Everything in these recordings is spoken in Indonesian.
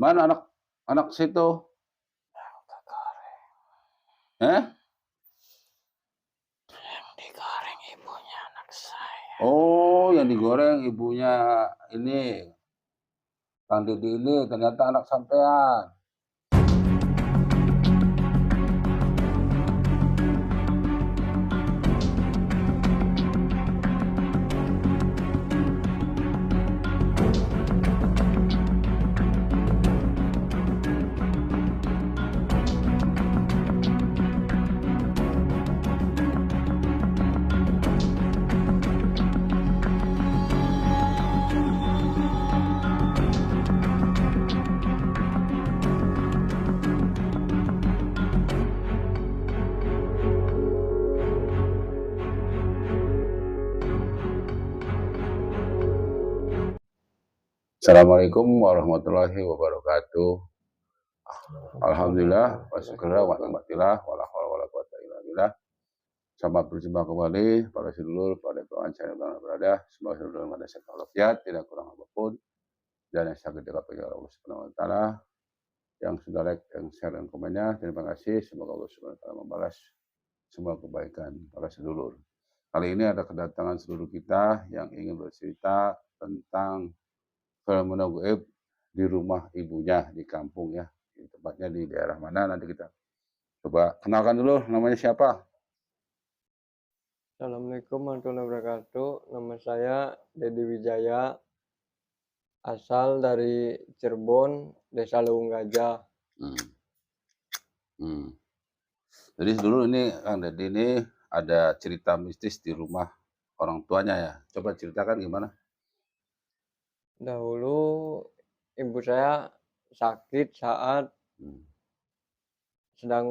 Mana anak anak situ? Eh? Yang digoreng ibunya anak saya. Oh, yang digoreng ibunya ini, Kang Didi ini ternyata anak sampean. Assalamualaikum warahmatullahi wabarakatuh. Alhamdulillah, wasyukurlah, wa ni'matillah, wala haula wala quwata illa billah. Selamat berjumpa kembali para sedulur, pada pengacara yang berada. Semoga sedulur ada sehat walafiat, tidak kurang apapun. Dan yang sangat dilakukan oleh Allah Subhanahu wa taala. Yang sudah like, yang share, dan komennya, terima kasih. Semoga Allah Subhanahu wa taala membalas semua kebaikan para sedulur. Kali ini ada kedatangan sedulur kita yang ingin bercerita tentang fenomena gaib di rumah ibunya di kampung ya. Tepatnya di daerah mana, nanti kita coba kenalkan dulu, namanya siapa? Assalamualaikum warahmatullahi wabarakatuh. Nama saya Dedi Wijaya, asal dari Cirebon, Desa Lewung Gajah. Hmm. Hmm. Jadi dulu ini Kang Dedi ini ada cerita mistis di rumah orang tuanya ya. Coba ceritakan gimana? Dahulu ibu saya sakit saat Hmm. sedang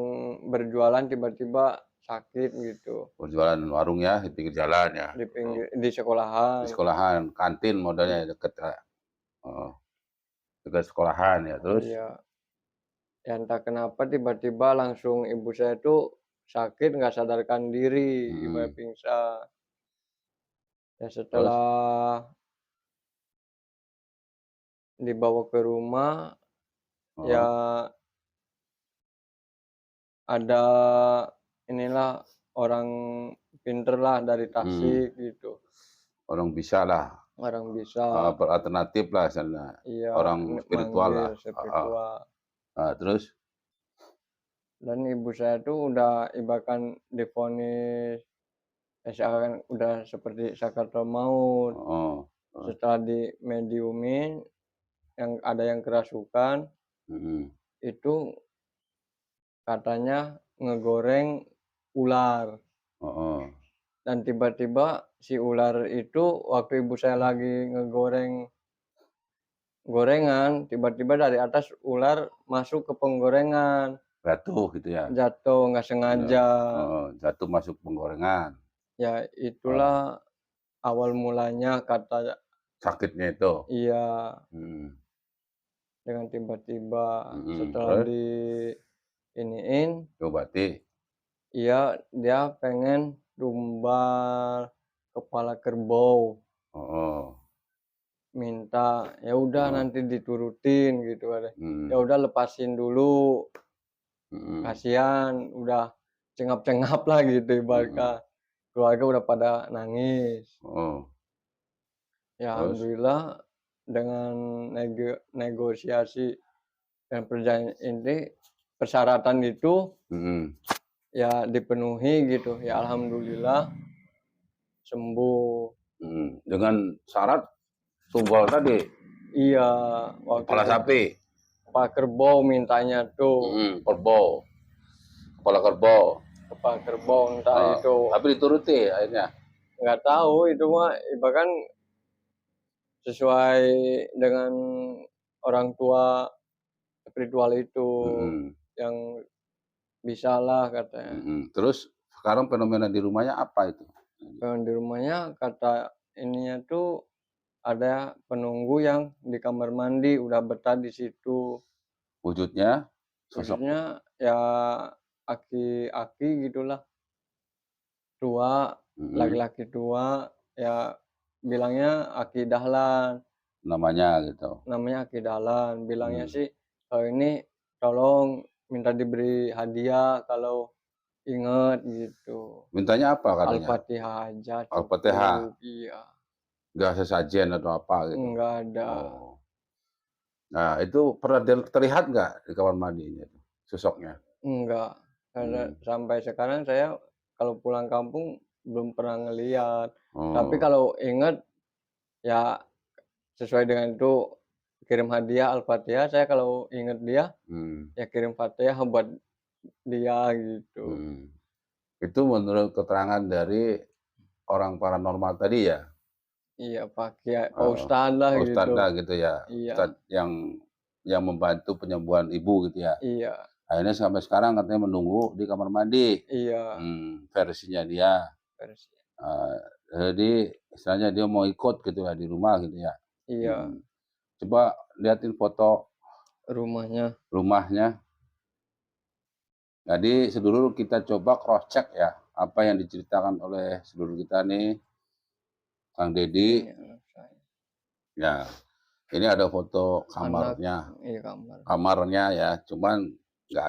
berjualan, tiba-tiba sakit gitu Berjualan warung ya di pinggir jalan ya. di Oh. pinggir di Di sekolahan. sekolahan, kantin modalnya deket oh, dekat sekolahan ya. Terus Iya, ya entah kenapa tiba-tiba langsung ibu saya tuh sakit nggak sadarkan diri, ibarat hmm. pingsan. Ya Terus setelah dibawa ke rumah, ya oh. ada inilah orang pinter lah dari Hmm. Tasik gitu, Orang bisa lah, orang bisa, beralternatif lah sana, iya, orang spiritual manggil lah. spiritual. Nah, terus Dan ibu saya tuh udah ibaratkan divonis, seakan udah seperti sakaratul maut. oh, Setelah di mediumin, yang ada yang kerasukan, mhm, itu katanya ngegoreng ular. heeh, Dan tiba-tiba si ular itu waktu ibu saya lagi ngegoreng gorengan, tiba-tiba dari atas ular masuk ke penggorengan, jatuh gitu ya? jatuh nggak Bener, sengaja. heeh, jatuh masuk penggorengan, Ya heeh, itulah awal mulanya kata sakitnya itu? iya, Mhm, dengan tiba-tiba setelah terus iniin, diobati? iya dia pengen tumbal kepala kerbau, Heeh, minta, ya udah heeh, nanti diturutin gitu katanya. Ya mhm, udah lepasin dulu. mhm, Kasihan, udah cengap-cengap lah gitu mhm, ibaratnya, keluarga udah pada nangis. heeh, Ya terus? alhamdulillah dengan negosiasi dan perjanjian ini, persyaratan itu Mhm, ya dipenuhi gitu, ya alhamdulillah sembuh. dengan syarat tumbal tadi, Iya, waktu kepala itu sapi? Pak Kerbau mintanya tuh, Kerbau, kepala kerbau, kepala kerbau entah itu, tapi dituruti akhirnya? nggak tahu itu mah bahkan sesuai dengan orang tua spiritual itu, Mhm. yang bisalah katanya. Terus sekarang fenomena di rumahnya apa itu? Di rumahnya kata ininya tuh ada penunggu yang di kamar mandi udah betah di situ. Wujudnya sosok Wujudnya ya aki-aki gitulah, tua, mhm, laki-laki tua, ya bilangnya Aki Dahlan. namanya gitu. namanya Aki Dahlan. Bilangnya Hmm. sih, kalau ini tolong minta diberi hadiah kalau inget gitu. Mintanya apa katanya? Al-Fatihah aja Al-Fatihah, cukup, iya. nggak sesajen atau apa gitu? Enggak ada. Oh. Nah, itu pernah terlihat nggak di kamar mandinya tuh, sosoknya? Enggak. Karena Hmm. sampai sekarang saya kalau pulang kampung belum pernah ngelihat. Tapi Oh. kalau inget, ya sesuai dengan itu kirim hadiah Al-Fatihah, saya kalau inget dia, Hmm. ya kirim Fatihah buat dia gitu. Hmm. Itu menurut keterangan dari orang paranormal tadi ya? Iya, Pak Kiai, Pak Heeh. Ustadz lah gitu. Ustadznya gitu ya? Iya, Ustadz yang membantu penyembuhan ibu gitu ya? iya, Akhirnya sampai sekarang katanya menunggu di kamar mandi. iya, Versinya dia. versi Eee, jadi istilahnya dia mau ikut gitu ya di rumah gitu ya? iya, Mhm. Coba liatin foto rumahnya. rumahnya. Jadi sedulur kita coba cross check ya, apa yang diceritakan oleh sedulur kita nih, Kang Dedi. Ini anak saya. Ya, ini ada foto Anak, kamarnya iya kamar. kamarnya ya, cuman nggak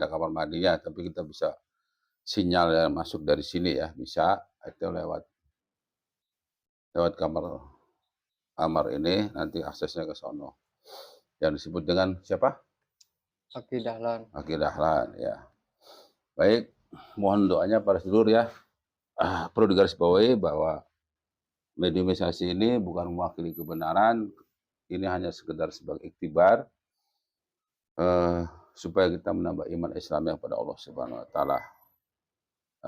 ada kamar mandinya, tapi kita bisa sinyal yang masuk dari sini ya, bisa itu lewat lewat kamar kamar ini nanti aksesnya ke sono. Yang disebut dengan siapa? Aki Dahlan. Aki Dahlan ya. Baik, mohon doanya para sedulur ya. Perlu digarisbawahi bahwa mediumisasi ini bukan mewakili kebenaran, ini hanya sekedar sebagai iktibar, supaya kita menambah iman Islamnya kepada Allah Subhanahu wa taala.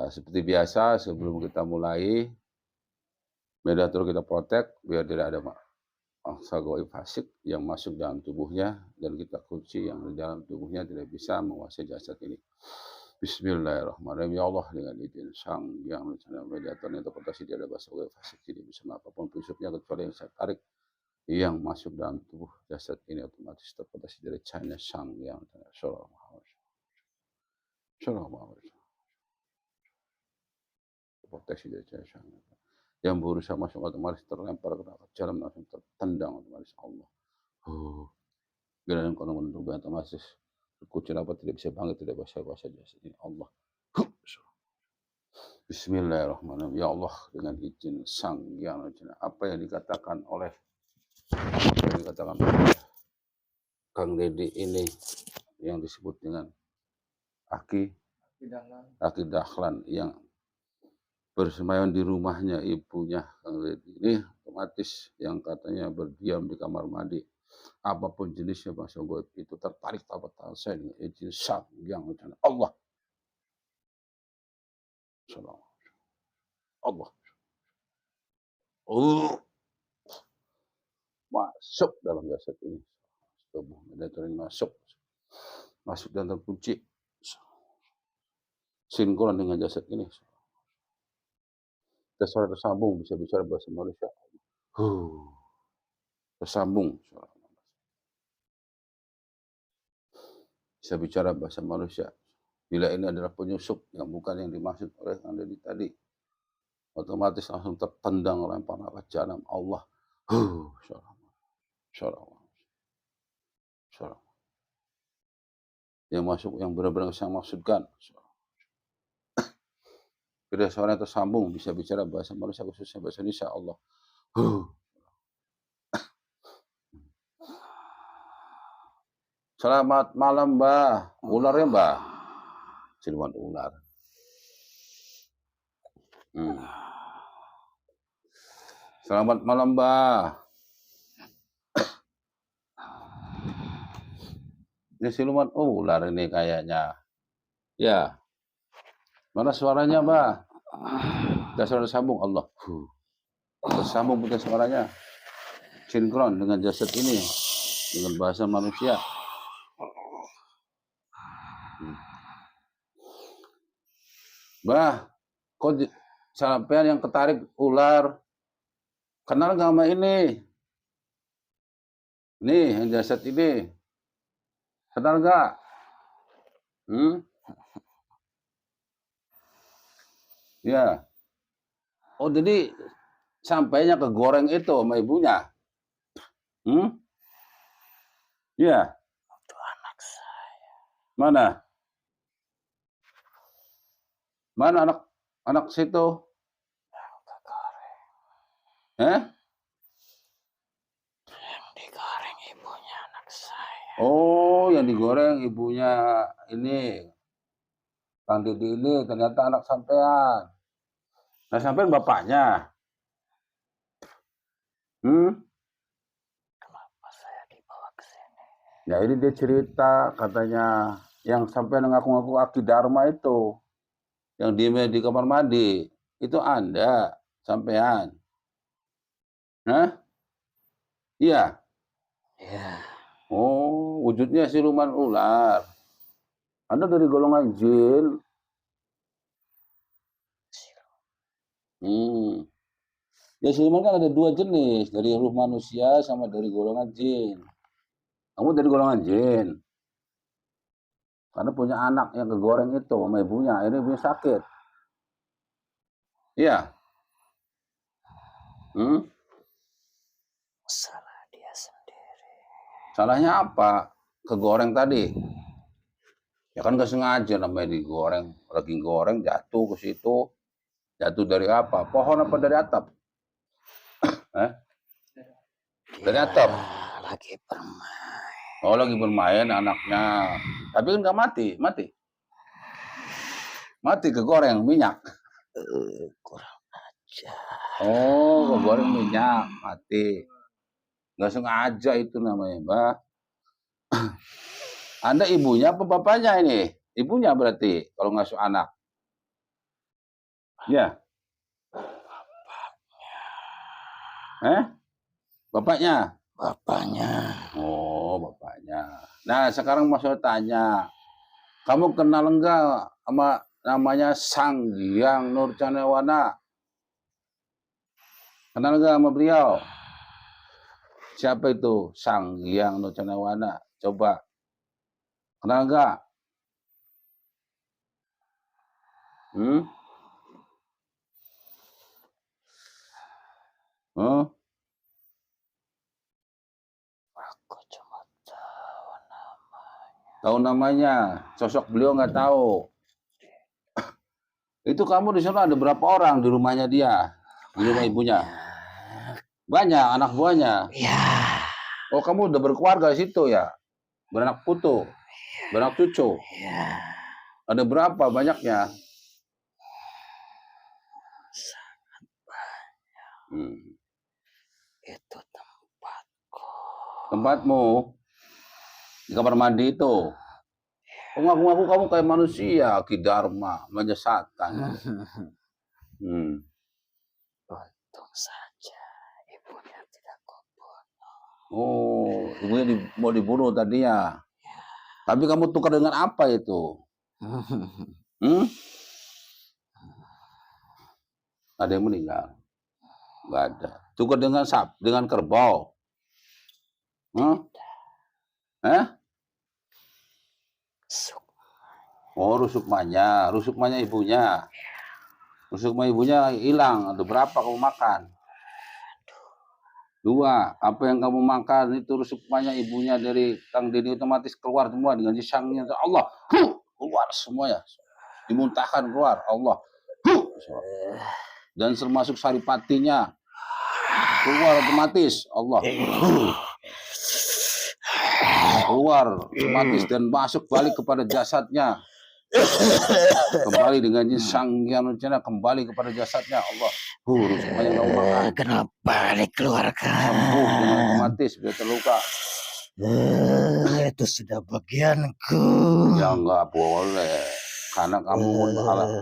Seperti biasa sebelum kita mulai, mediator kita protek biar tidak ada mangsa gaib fasik yang masuk dalam tubuhnya dan kita kunci yang di dalam tubuhnya tidak bisa menguasai jasad ini. Bismillahirrahmanirrahim. Ya Allah, dengan izin Sang Yang Rencana Mediator yang terpotasi tidak ada bahasa gaib fasik tidak bisa apapun prinsipnya kecuali yang saya tarik yang masuk dalam tubuh jasad ini otomatis terpotasi dari cahaya Sang Yang Rencana. Shallallahu alaihi wasallam. Shallallahu alaihi wasallam. Terproteksi dari cahaya Sang yang berusaha masuk otomatis terlempar ke neraka jalan langsung tertendang otomatis Allah. Giliran kalau menurut otomatis kucing apa tidak bisa bangkit tidak bisa kuasa jasad ini Allah. Bismillahirrahmanirrahim. Ya Allah, dengan izin Sang Yang Rencana, apa yang dikatakan oleh Kang Dedi ini yang disebut dengan Aki Dahlan yang bersemayam di rumahnya ibunya Kang Dedi ini otomatis yang katanya berdiam di kamar mandi. Apapun jenisnya bahasa gaib itu tertarik tapak tangan saya dengan izin Sang Yang Rencana Allah. Allah. Masuk dalam jasad ini. Tubuh mediator ini masuk dan terkunci. Sinkron dengan jasad ini. Suara tersambung bisa bicara bahasa manusia. Tersambung. Bisa bicara bahasa manusia. Bila ini adalah penyusup yang bukan yang dimaksud oleh Kang Dedi tadi, otomatis langsung tertendang lempar nafas jahanam Allah. Yang masuk yang benar-benar saya maksudkan. Bila suaranya tersambung bisa bicara bahasa manusia khususnya bahasa Indonesia Allah. Selamat malam Mbah. Ular ya Mbah? Siluman ular. Selamat malam Mbah. Ini siluman ular ini kayaknya. Ya. Mana suaranya Mbah? Suara tersambung Allah. Tersambung punya suaranya. Sinkron dengan jasad ini. Dengan bahasa manusia. Mbah, kok sampean yang ketarik ular? Kenal gak sama ini? Nih, yang jasad ini. Kenal gak? Ya. Oh, jadi sampainya kegoreng itu sama ibunya? Iya. Itu anak saya. Mana? Mana anak situ? Yang digoreng. Eh? Yang digoreng ibunya anak saya. Oh, yang digoreng ibunya ini. Kang Didi ini ternyata anak sampean. Nah, sampean bapaknya. Kenapa saya dibawa ke sini? Ya ini dia cerita katanya yang sampean ngaku-ngaku Aki Dharma itu. Yang di kamar mandi. Itu Anda, sampean. Hah? Iya. Ya. Oh, wujudnya siluman ular. Anda dari golongan jin. Ya siluman kan ada 2 jenis, dari ruh manusia sama dari golongan jin. Kamu dari golongan jin. Karena punya anak yang kegoreng itu sama ibunya, akhirnya ibunya sakit. Iya. Salah dia sendiri. Salahnya apa? Kegoreng tadi. Ya kan gak sengaja namanya digoreng. Lagi goreng jatuh ke situ. Jatuh dari apa? Pohon apa dari atap? Dari atap. Lagi bermain. Oh, lagi bermain anaknya. Tapi kan gak mati. Mati kegoreng minyak. Kurang aja. Oh, kegoreng minyak. Mati. Gak sengaja itu namanya, Mbak. Anda ibunya apa bapaknya ini? Ibunya berarti kalau ngasuh anak. Ya. Bapaknya? Bapaknya. Oh, bapaknya. Nah, sekarang Mas saya tanya. Kamu kenal enggak sama namanya Sang Hyang Nurcanewana? Kenal enggak sama beliau? Siapa itu Sang Hyang Nurcanewana? Coba. Kenal enggak? Aku cuma tahu namanya. Tahu namanya, sosok beliau nggak tahu. Itu kamu di sana ada berapa orang di rumahnya dia? Di rumah ibunya? Banyak anak buahnya? Ya. Oh, kamu udah berkeluarga di situ ya? Beranak putu? Beranak cucu? Ya. Ada berapa banyaknya? Sangat banyak. Itu tempatku. Tempatmu? Di kamar mandi itu? Ngaku-ngaku kamu kayak manusia, Ki Dharma, menyesatkan. Untung saja ibunya tidak kubunuh. Oh, ibunya mau dibunuh tadinya. Ya. Tapi kamu tukar dengan apa itu? Ada yang meninggal? Nggak ada. Tukar dengan dengan kerbau? Oh, rusukmanya. Rusukmanya ibunya. Rusukma ibunya hilang. Ada berapa kamu makan? 2. Apa yang kamu makan itu rusukmanya ibunya dari Kang Dini otomatis keluar semua dengan sangnya. Allah, keluar semuanya. Dimuntahkan keluar. Allah. Dan termasuk saripatinya. Keluar otomatis. Allah. Keluar otomatis dan masuk balik kepada jasadnya. Kembali dengan Sang Hyang Nurcanewana, kembali kepada jasadnya. Allah. Rusukmanya kamu makan. Kenapa dikeluarkan? Sembuh dengan otomatis biar terluka. Itu sudah bagianku. Ya enggak boleh. Karena kamu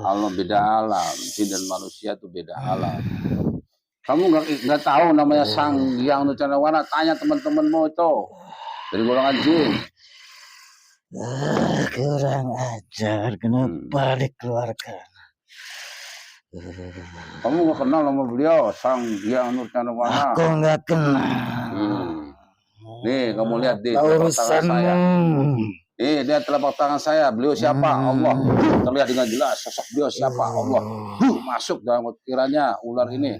alam beda alam. Jin dan manusia itu beda alam. Kamu nggak tahu namanya Sang Hyang Nurcanewana? Tanya teman-temanmu itu dari golongan jin. Kurang ajar. Kenapa dikeluarkan? Kamu nggak kenal nama beliau, Sang Hyang Nurcanewana? Aku nggak kenal. Nih, kamu lihat di telapak tangan saya. Nih, lihat telapak tangan saya. Beliau siapa? Allah. Terlihat dengan jelas sosok beliau siapa? Allah. Masuk dalam kiranya ular ini.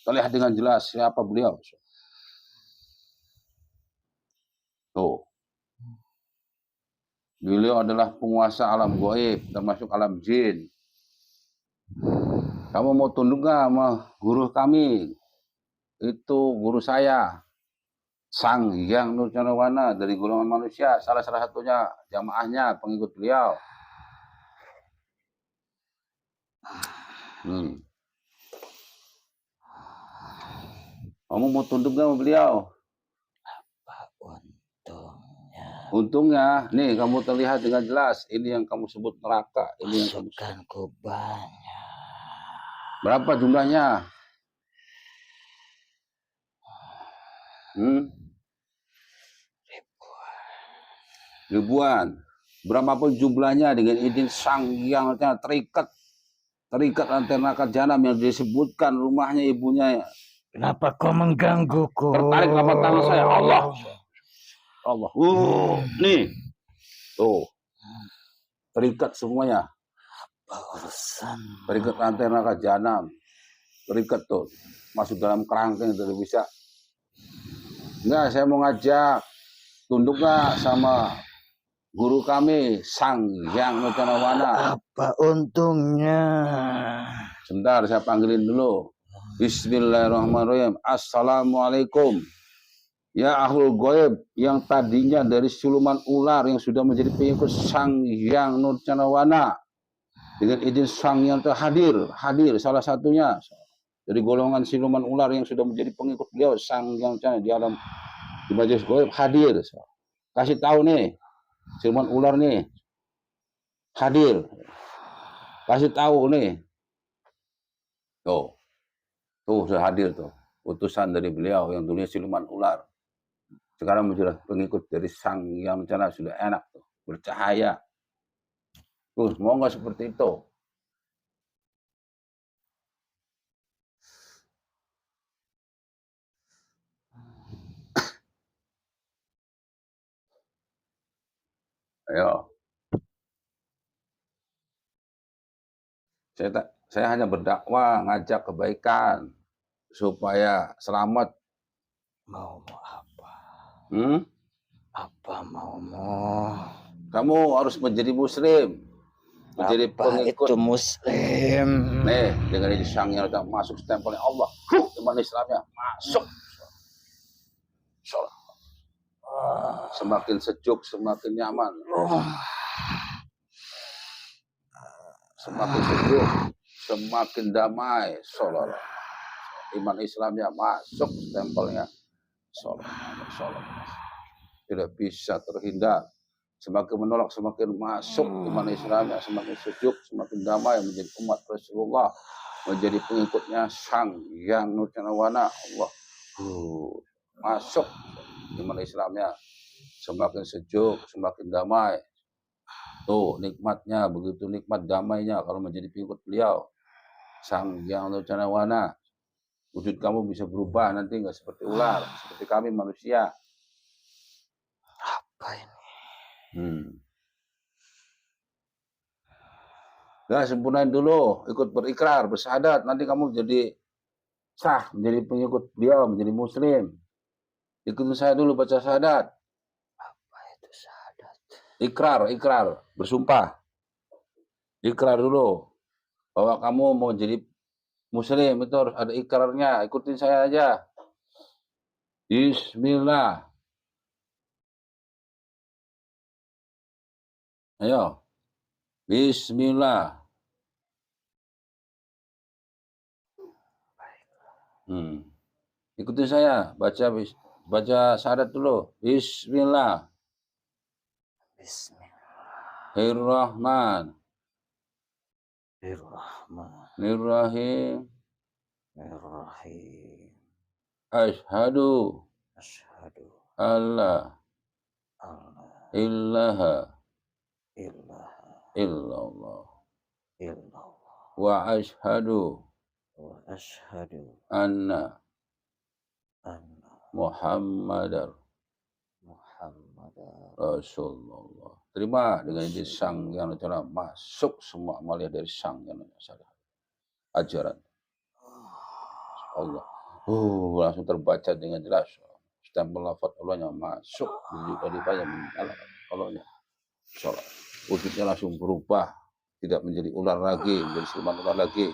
Terlihat dengan jelas siapa beliau. Beliau adalah penguasa alam gaib, termasuk alam jin. Kamu mau tunduk nggak sama guru kami? Itu guru saya, Sang Hyang Nurjanawana dari golongan manusia, salah satunya jamaahnya, pengikut beliau. Kamu mau tunduk nggak sama beliau? Untungnya, nih kamu terlihat dengan jelas. Ini yang kamu sebut neraka. Ini yang kamu sebut. Banyak. Berapa jumlahnya? Ribuan. Berapapun jumlahnya dengan izin Sang yang terikat rantai neraka jahanam yang disebutkan rumahnya ibunya. Kenapa kau menggangguku? Tertarik telapak tangan saya, Allah. Allah. Nih. Tuh. Terikat semuanya. Terikat rantai neraka jahanam. Terikat tuh. Masuk dalam kerangkeng itu bisa. Enggak, saya mau ngajak. Tunduk nggak sama guru kami, Sang Hyang Nurjanawana. Apa untungnya? Sebentar, saya panggilin dulu. Bismillahirrahmanirrahim. Assalamualaikum. Ya ahlul ghaib yang tadinya dari siluman ular yang sudah menjadi pengikut Sang Hyang Nurjanawana. Dengan izin Sang yang hadir salah satunya dari golongan siluman ular yang sudah menjadi pengikut beliau, Sang Hyang Nurjanawana di alam di majelis ghaib hadir. Kasih tahu nih, siluman ular nih hadir. Kasih tahu nih. Tuh sudah hadir tuh. Utusan dari beliau yang dulunya siluman ular. Sekarang menjadi pengikut dari Sang Hyang Nurjanawana, sudah enak tuh, bercahaya. Tuh, mau nggak seperti itu? Ayo. Saya hanya berdakwah, ngajak kebaikan supaya selamat. Mau apa? Apa maumu? Kamu harus menjadi muslim, menjadi pengikut. Itu muslim. Nih, dengan ini Sang yang udah masuk stempelnya Allah, teman Islamnya masuk. Semakin sejuk, semakin nyaman. Semakin sejuk, semakin damai. Sallallahu. Iman Islamnya masuk stempelnya. Sallallahu. Tidak bisa terhindar. Semakin menolak, semakin masuk iman Islamnya, semakin sejuk, semakin damai menjadi umat Rasulullah, menjadi pengikutnya Sang Hyang Nurjanawana. Allah. Masuk iman Islamnya, semakin sejuk, semakin damai. Tuh nikmatnya, begitu nikmat damainya kalau menjadi pengikut beliau, Sang Hyang Nurjanawana. Wujud kamu bisa berubah nanti, nggak seperti ular, seperti kami manusia. Apa ini? Nah, sempurnain dulu, ikut berikrar, bersyahadat. Nanti kamu jadi sah, menjadi pengikut beliau, menjadi muslim. Ikutin saya dulu baca syahadat. Apa itu syahadat? Ikrar, bersumpah. Ikrar dulu bahwa kamu mau jadi muslim, itu harus ada ikrarnya. Ikutin saya aja. Bismillah. Ayo. Bismillah. Ikutin saya, baca syahadat dulu. Bismillah. Bismillahirrahmanirrahim. Asyhadu alla ilaha illallah wa asyhadu anna Muhammadar Rasulullah. Terima dengan izin Sang yang Nurjanawana, masuk semua amalia dari Sang yang Nurjanawana. Ajaran Allah. Langsung terbaca dengan jelas. Stempel lafaz Allahnya masuk. Juga dipayang menyalakan Allahnya. sholat. Wujudnya langsung berubah, tidak menjadi ular lagi, menjadi siluman ular lagi.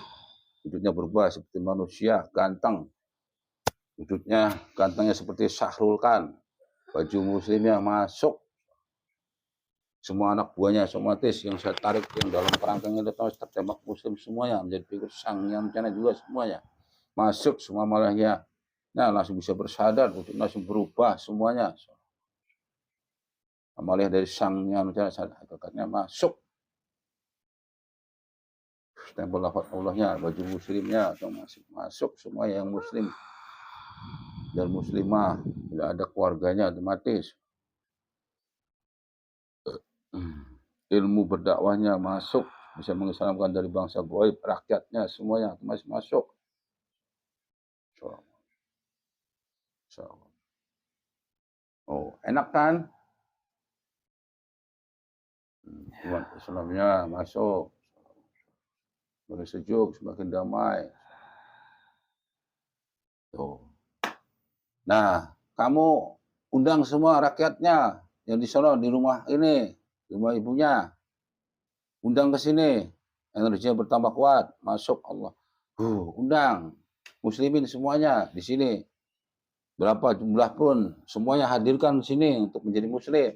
Wujudnya berubah seperti manusia, ganteng. Wujudnya gantengnya seperti Syahrul Khan. Baju muslimnya masuk. Semua anak buahnya otomatis yang saya tarik yang dalam kerangkangnya tertembak muslim semuanya menjadi pengikut sang yang rencana juga semuanya. Masuk semua malahnya. Nah, langsung bisa bersadar, wujudnya langsung berubah semuanya. Amaliyah dari sang yang rencana hakikatnya masuk. Stempel lafaz Allahnya, baju muslimnya masuk semua yang muslim dan muslimah, tidak ada keluarganya otomatis. Ilmu berdakwahnya masuk, bisa mengislamkan dari bangsa goib, rakyatnya semuanya otomatis masuk. Oh, enak kan? Umat Islamnya masuk, semakin sejuk, semakin damai. Tuh. Nah, kamu undang semua rakyatnya yang di sana di rumah ini, di rumah ibunya, undang ke sini, energinya bertambah kuat, masuk Allah. Undang muslimin semuanya di sini. Berapa jumlah pun, semuanya hadirkan di sini untuk menjadi muslim.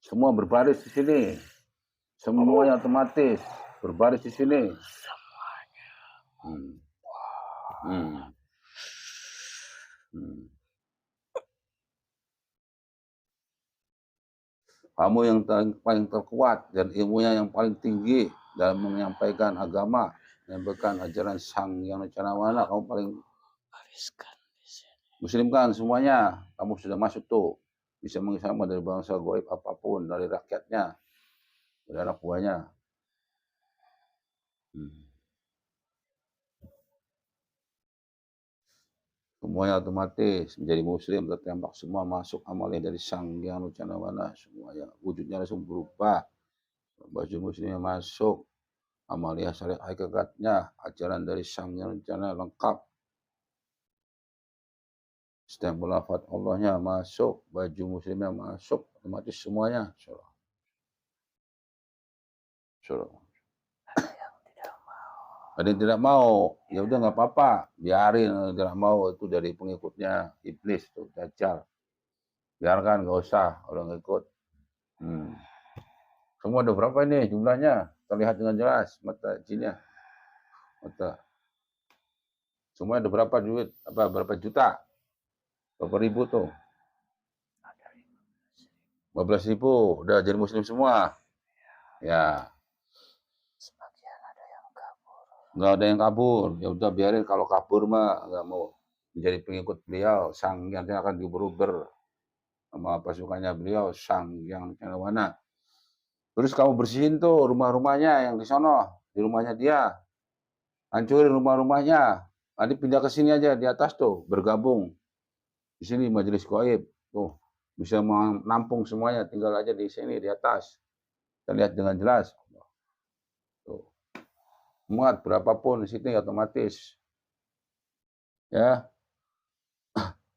Semua berbaris di sini. Semuanya otomatis berbaris di sini. Kamu yang paling terkuat dan ilmunya yang paling tinggi dalam menyampaikan agama, menyampaikan ajaran sang yang rencana mana, kamu paling muslimkan semuanya. Kamu sudah masuk tuh, bisa mengislamkan dari bangsa goib apapun, dari rakyatnya, dari anak buahnya. Semuanya otomatis menjadi muslim, tertembak semua masuk amalnya dari sang yang rencana mana, semuanya wujudnya langsung berubah. Baju muslimnya masuk, amalia syariat hakikatnya, ajaran dari sang yang rencana lengkap. Stempel lafaz Allahnya masuk, baju muslimnya masuk, otomatis semuanya. Ada yang tidak mau, ya udah nggak apa-apa, biarin. Tidak mau itu dari pengikutnya iblis tuh, Dajjal. Biarkan, nggak usah orang ikut. Semua ada berapa ini jumlahnya? Terlihat dengan jelas mata jinnya. Mata. Semua ada berapa duit? Berapa juta? Berapa ribu tuh? 15.000 udah jadi muslim semua. Ya. Sebagian ada yang kabur. Nggak ada yang kabur. Ya udah biarin, kalau kabur mah nggak mau menjadi pengikut beliau, sang yang akan diuber-uber sama pasukannya beliau, sang yang mana. Terus kamu bersihin tuh rumah-rumahnya yang di sono, di rumahnya dia. Hancurin rumah-rumahnya. Nanti pindah ke sini aja di atas tuh, bergabung. Di sini majelis goib. Tuh, bisa menampung semuanya, tinggal aja di sini di atas. Kita lihat dengan jelas. Tuh. Muat berapapun di sini otomatis. Ya.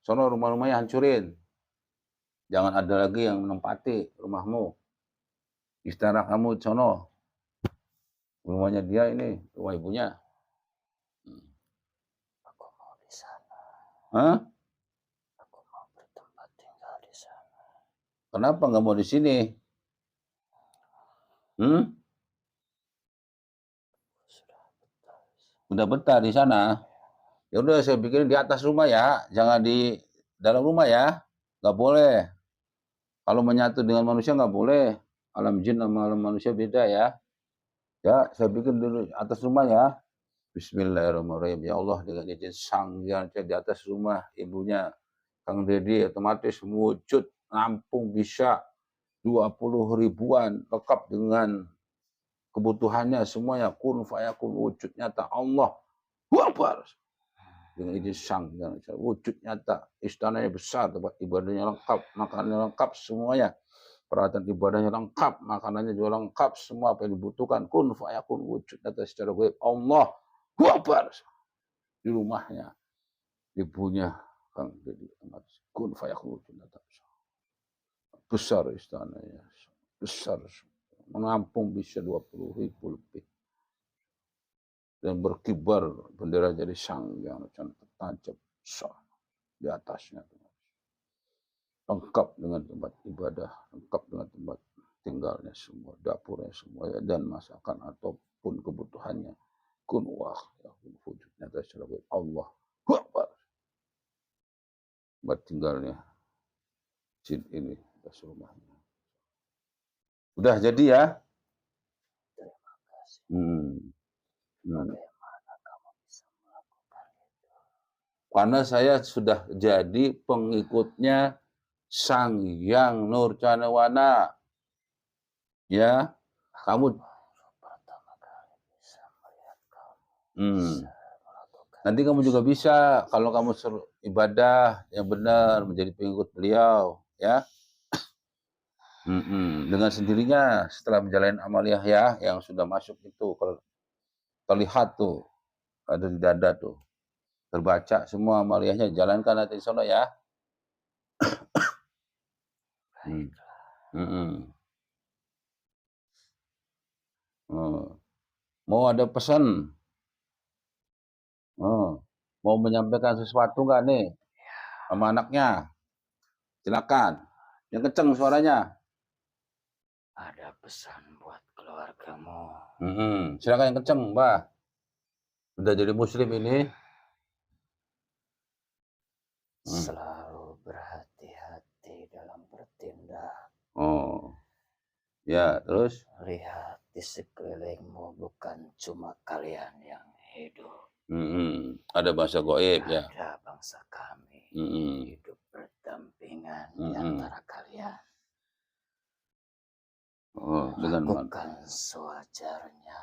Sono rumah-rumahnya hancurin. Jangan ada lagi yang menempati rumahmu. Istana kamu sono. Rumahnya dia ini, rumah ibunya. Aku mau di sana. Hah? Aku mau bertempat tinggal di sana. Kenapa nggak mau di sini? Udah betah di sana. Ya udah, saya bikin di atas rumah ya, jangan di dalam rumah ya. Nggak boleh. Kalau menyatu dengan manusia nggak boleh. Alam jin sama alam manusia beda ya. Ya, saya bikin dulu atas rumah ya. Bismillahirrahmanirrahim. Ya Allah, dengan izin sang yang di atas rumah ibunya Kang Deddy, otomatis wujud nampung bisa 20 ribuan, lengkap dengan kebutuhannya semuanya. Kun fayakun, wujud nyata Allah. Akbar. Dengan izin sang yang wujud nyata, istananya besar, tempat ibadahnya lengkap, makanannya lengkap semuanya. Peralatan ibadahnya lengkap, makanannya juga lengkap, semua apa yang dibutuhkan. Kun fayakun, wujud nyata secara gaib Allah. Akbar. Di rumahnya ibunya Kang Deddy amat kun fayakun besar istananya, besar, menampung bisa 20.000 lebih dan berkibar bendera jadi sanggang tancap di atasnya, lengkap dengan tempat ibadah, lengkap dengan tempat tinggalnya semua, dapurnya semua, ya, dan masakan ataupun kebutuhannya. Kun wah, ya, wujudnya terserah Allah. Akbar. Buat tinggalnya jin ini rumahnya. Udah jadi ya. Terima kasih. Bagaimana kamu bisa melakukan itu? Karena saya sudah jadi pengikutnya Sang Hyang Nurcanewana. Ya, kamu pertama kali bisa melihat kamu Hmm. melakukan Nanti kamu juga bisa kalau kamu ibadah yang benar menjadi pengikut beliau, ya. Dengan sendirinya setelah menjalani amaliyah ya yang sudah masuk itu kalau terlihat tuh ada di dada tuh terbaca semua amaliyahnya, jalankan nanti sono ya. Mau ada pesan? Mau menyampaikan sesuatu nggak nih sama anaknya? Silakan. Yang kenceng suaranya. Ada pesan buat keluargamu. Silakan yang kenceng, Mbak. Udah jadi muslim ini. Selalu berhati-hati dalam bertindak. Oh. Ya, terus? Lihat di sekelilingmu bukan cuma kalian yang hidup. Ada bahasa goib ya. Ada bangsa kami hidup berdampingan di antara kalian. Lakukan sewajarnya.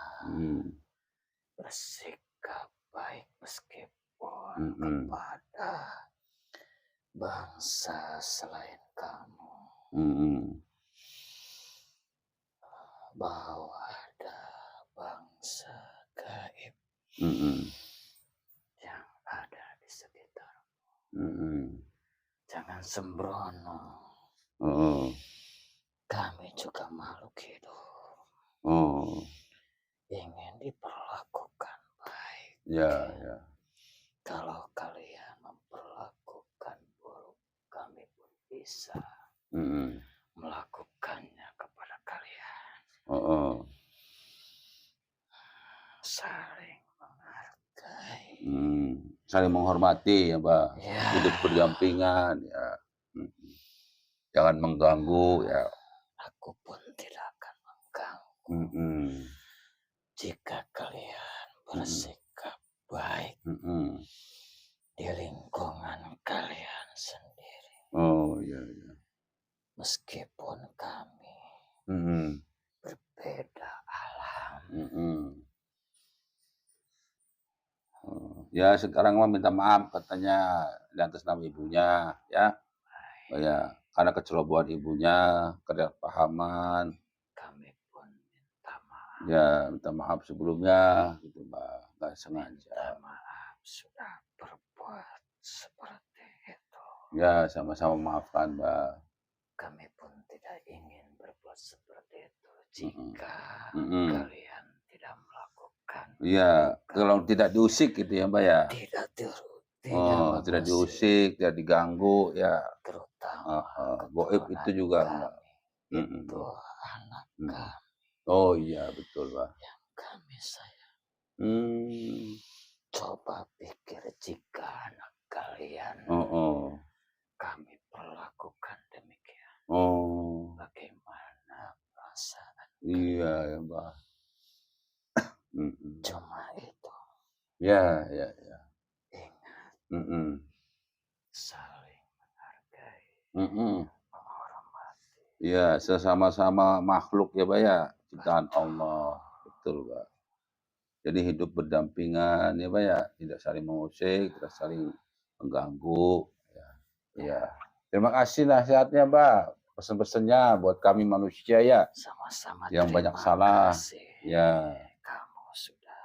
Bersikap baik meskipun kepada bangsa selain kamu. Bahwa ada bangsa gaib yang ada di sekitarmu. Jangan sembrono. Kami juga makhluk hidup. Ingin diperlakukan baik. Ya. Kalau kalian memperlakukan buruk, kami pun bisa melakukannya kepada kalian. Saling menghargai. Saling menghormati ya, Mbak. Ya. Hidup berdampingan ya. Jangan mengganggu ya. Aku pun tidak akan mengganggu. Jika kalian bersikap baik di lingkungan kalian sendiri. Oh iya. Meskipun kami berbeda alam. Ya sekarang mah minta maaf katanya di atas nama ibunya ya. Ya, karena kecerobohan ibunya, ketidakpahaman. Kami pun minta maaf. Ya, minta maaf sebelumnya gitu, Mbak. Nggak sengaja. Minta maaf sudah berbuat seperti itu. Ya, sama-sama maafkan, Mbak. Kami pun tidak ingin berbuat seperti itu jika kalian tidak melakukan. Iya, kalau tidak diusik gitu ya, Mbak ya. Tidak diusik, tidak diganggu ya. Terutama goib itu juga enggak. Itu anak kami. Oh iya, betul, Pak. Yang kami sayang. Coba pikir jika anak kalian kami perlakukan demikian. Bagaimana perasaan? Iya ya, Mbak. Cuma itu. Ya. Ingat. Saling menghargai. Menghormati. Ya, sesama-sama makhluk ya, Pak ya. Ciptaan Allah. Betul, Pak. Jadi hidup berdampingan ya, Pak ya. Tidak saling mengusik, tidak saling mengganggu. Ya. Terima kasih nasihatnya, Pak. Pesan-pesannya buat kami manusia ya. Sama-sama. Yang banyak salah. Ya. Kamu sudah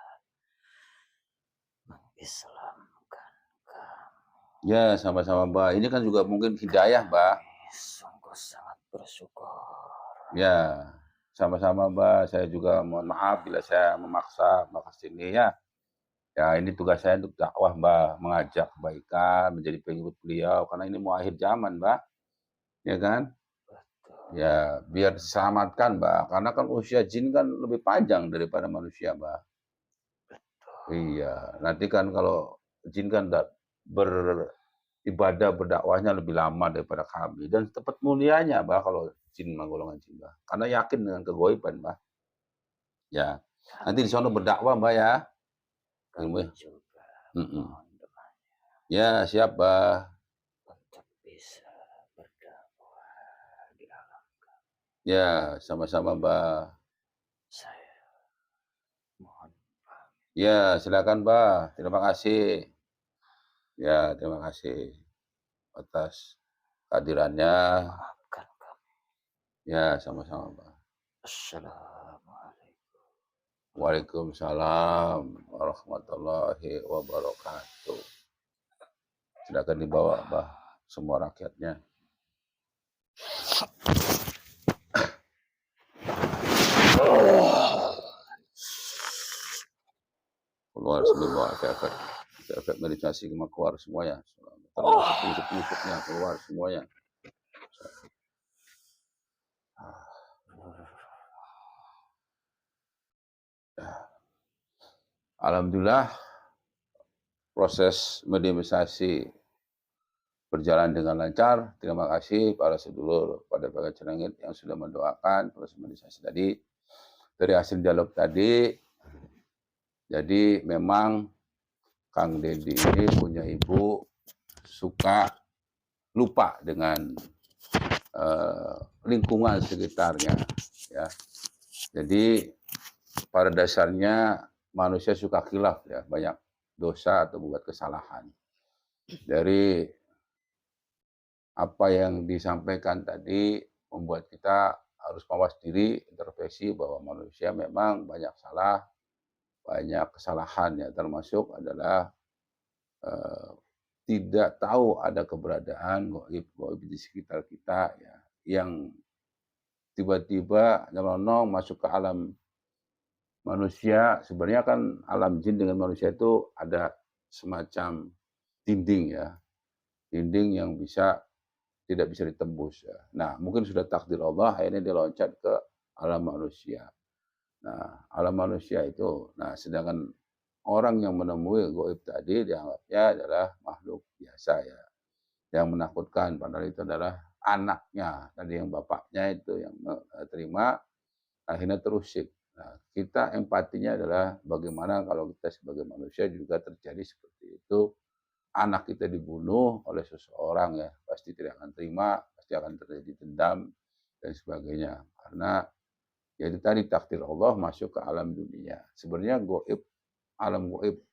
mengislamkan kami. Ya, sama-sama, Mbak. Ini kan juga mungkin hidayah, Mbak. Kami sungguh sangat bersyukur. Ya, sama-sama, Mbak. Saya juga mohon maaf bila saya memaksa Mbak ke sini ya. Ya, ini tugas saya untuk dakwah, Mbak, mengajak kebaikan, menjadi pengikut beliau karena ini mau akhir zaman, Mbak. Ya kan? Betul. Ya, biar diselamatkan, Mbak. Karena kan usia jin kan lebih panjang daripada manusia, Mbak. Betul. Iya, nanti kan kalau jin kan beribadah berdakwahnya lebih lama daripada kami dan tepat mulianya, Mbak, kalau jin mah golongan jin, Mbak. Karena yakin dengan kegoiban, Mbak. Ya, nanti di sono Kami, berdakwah, Mbak, ya. Ilmu kami juga mohon doanya Ya, siap, Mbak. untuk bisa berdakwah di alam. Ya, sama-sama, Mbak. Saya mohon pamit. Ya, silakan, Mbak. Terima kasih. Ya, terima kasih atas kehadirannya. Maafkan kami. Ya, sama-sama, Mbak. Assalamualaikum. Waalaikumsalam warahmatullahi wabarakatuh. Silakan dibawa, Mbah, semua rakyatnya. Keluar semua efek meditasi keluar semuanya. Termasuk musuh-musuhnya keluar semuanya. Alhamdulillah proses mediumisasi berjalan dengan lancar. Terima kasih para sedulur pada bagian Cerengit yang sudah mendoakan proses mediumisasi tadi. Dari hasil dialog tadi, jadi memang Kang Dedi ini punya ibu suka lupa dengan lingkungan sekitarnya, ya. Jadi pada dasarnya manusia suka khilaf, ya, banyak dosa atau buat kesalahan. Dari apa yang disampaikan tadi membuat kita harus mawas diri, introspeksi bahwa manusia memang banyak salah, banyak kesalahan, ya, termasuk adalah tidak tahu ada keberadaan gaib di sekitar kita, ya, yang tiba-tiba nyelonong masuk ke alam manusia. Sebenarnya kan alam jin dengan manusia itu ada semacam dinding, ya, dinding yang tidak bisa ditembus, ya. Nah, mungkin sudah takdir Allah akhirnya dia loncat ke alam manusia. Nah, alam manusia itu, nah, sedangkan orang yang menemui gaib tadi dianggapnya adalah makhluk biasa, ya, yang menakutkan, padahal itu adalah anaknya tadi, yang bapaknya itu yang terima akhirnya terusik. Nah, kita empatinya adalah bagaimana kalau kita sebagai manusia juga terjadi seperti itu, anak kita dibunuh oleh seseorang, ya, pasti tidak akan terima, pasti akan terjadi dendam dan sebagainya. Karena ya itu tadi takdir Allah masuk ke alam dunia. Sebenarnya gaib,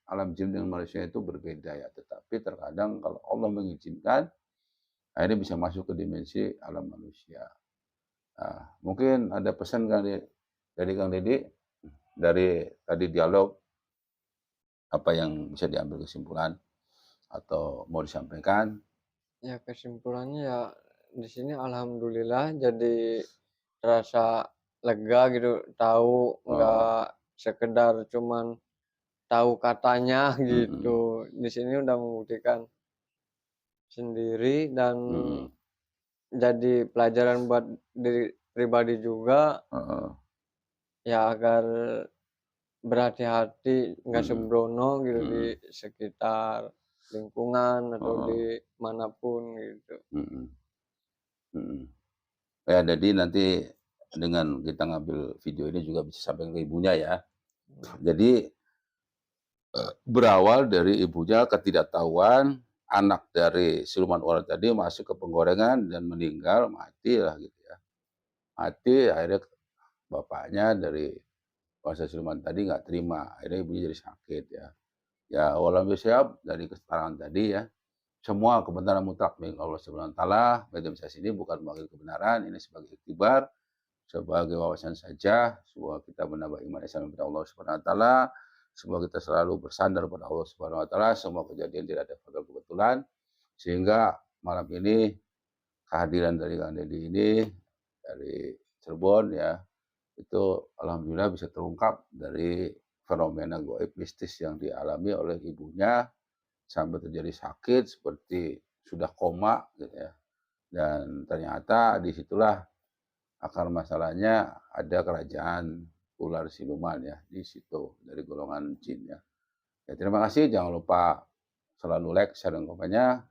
alam jin dengan manusia itu berbeda, ya. Tetapi terkadang kalau Allah mengizinkan, akhirnya bisa masuk ke dimensi alam manusia. Nah, mungkin ada pesan dari Kang Dedi dari tadi dialog, apa yang bisa diambil kesimpulan atau mau disampaikan? Ya kesimpulannya ya di sini alhamdulillah jadi rasa lega gitu, tahu nggak sekedar cuman tahu katanya gitu. Di sini udah membuktikan sendiri dan jadi pelajaran buat diri pribadi juga, ya agar berhati-hati, nggak sembrono gitu di sekitar lingkungan atau di manapun gitu. Ya, jadi nanti dengan kita ngambil video ini juga bisa sampai ke ibunya, ya. Jadi berawal dari ibunya ketidaktahuan, anak dari siluman ular tadi masuk ke penggorengan dan meninggal, mati lah gitu, ya. Mati, akhirnya bapaknya dari kuasa siluman tadi nggak terima, akhirnya ibunya jadi sakit, ya. Ya, walau siap dari keterangan tadi, ya. Semua kebenaran mutlak milik Allah Subhanahu wa taala. Mediumisasi ini bukan mewakili kebenaran, ini sebagai iktibar, sebagai wawasan saja. Semoga kita menambah iman Islam kepada Allah Subhanahu wa taala. Semoga kita selalu bersandar pada Allah Subhanahu wa taala. Semua kejadian tidak ada faktor kebetulan. Sehingga malam ini kehadiran dari Kang Deddy ini dari Cirebon ya, itu alhamdulillah bisa terungkap dari fenomena gaib mistis yang dialami oleh ibunya sampai terjadi sakit seperti sudah koma gitu ya. Dan ternyata disitulah akar masalahnya ada kerajaan ular siluman ya di situ dari golongan jin ya. Ya terima kasih, jangan lupa selalu like, share dan komennya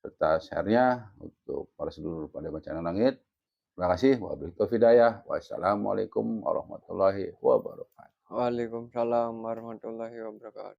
serta share-nya untuk para sedulur pada bencana langit. Terima kasih. Wabillahi taufiq hidayah. Wassalamualaikum warahmatullahi wabarakatuh. Waalaikumsalam warahmatullahi wabarakatuh.